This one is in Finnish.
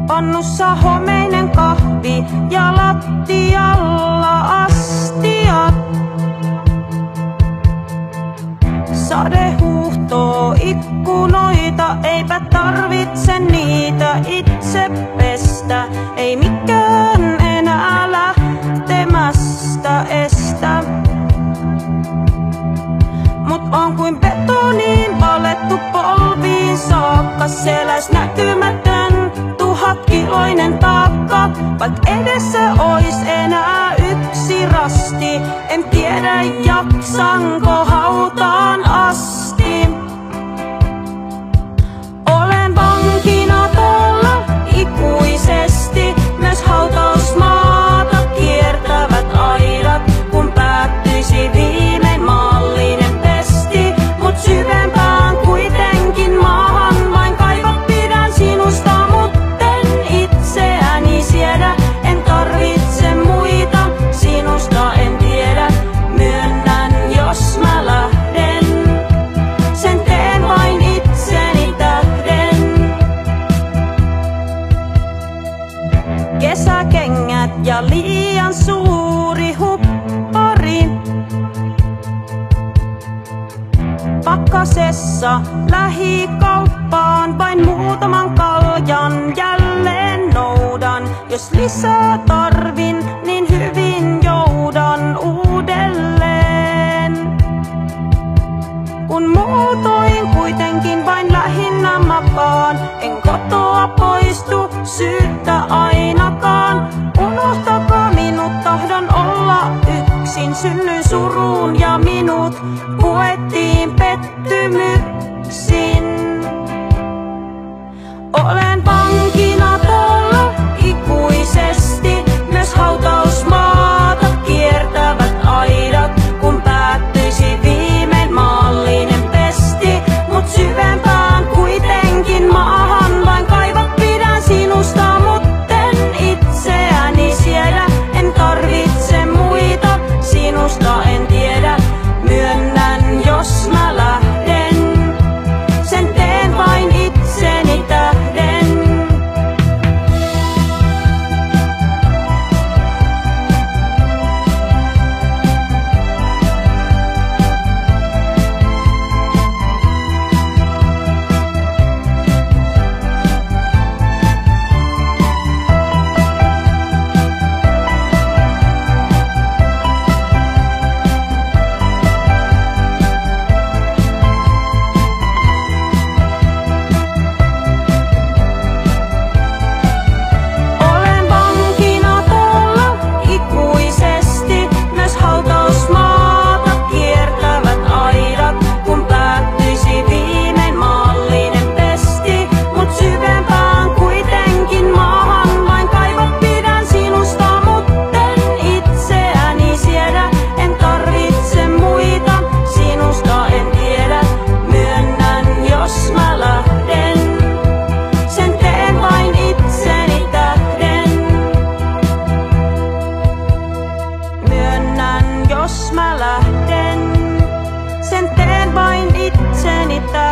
Pannussa homeinen kahvi ja lattialla astiat. Sade huuhtoo ikkunoita, eipä tarvitse niitä itse pestä. Ei mikään enää lähtemästä estä. Mut on kuin betoniin valettu polviin saakka. Seläs näkymätön 1000-kiloinen taakka. Vaik edessä ois enää yksi rasti, en tiedä jaksanko hautaan asti. Olen vankina tuolla ikuisesti, myös hautausmaata kiertävät aidat. Kun päättyisi viimein maallinen pesti, mut syvempään kuitenkin maahan vain kaivat. Pidän sinusta, mutten itseäni siedä. En tarvitse muita, sinusta en tiedä. Myönnän, jos mä lähden, sen teen vain itseni tähden. Kesäkengät ja liian suuri huppari. Pakkasessa lähikauppaan vain muutaman kaljan jälleen noudan. Jos lisää tarvin, niin hyvin joudan uudelleen. Kun muutoin kuitenkin vain lähinnä makaan, en kotoa poistu syyttä ainakaan. Unohtakaa minut, tahdon olla yksin. Synnyin suruun ja minut puettiin pettymyksin. Olen vankina tuolla ikuisesti, myös hautausmaata kiertävät aidat. Kun päättyisi viimein maallinen pesti, mut syvempään kuitenkin maahan vain kaivat. Pidän sinusta, mutten itseäni siedä. En tarvitse muita, sinusta en tiedä. Myönnän, jos mä lähden, sen teen vain itseni tähden. Olen vankina tuolla ikuisesti, myös hautausmaata kiertävät aidat. Kun päättyisi viimein maallinen pesti, mut syvempään kuitenkin maahan vain kaivat. Pidän sinusta, mutten itseäni siedä. En tarvitse muita, sinusta en tiedä. Myönnän, jos mä lähden, sen teen vain itseni tähden. Myönnän, jos mä lähden, sen teen vain itseni tähden.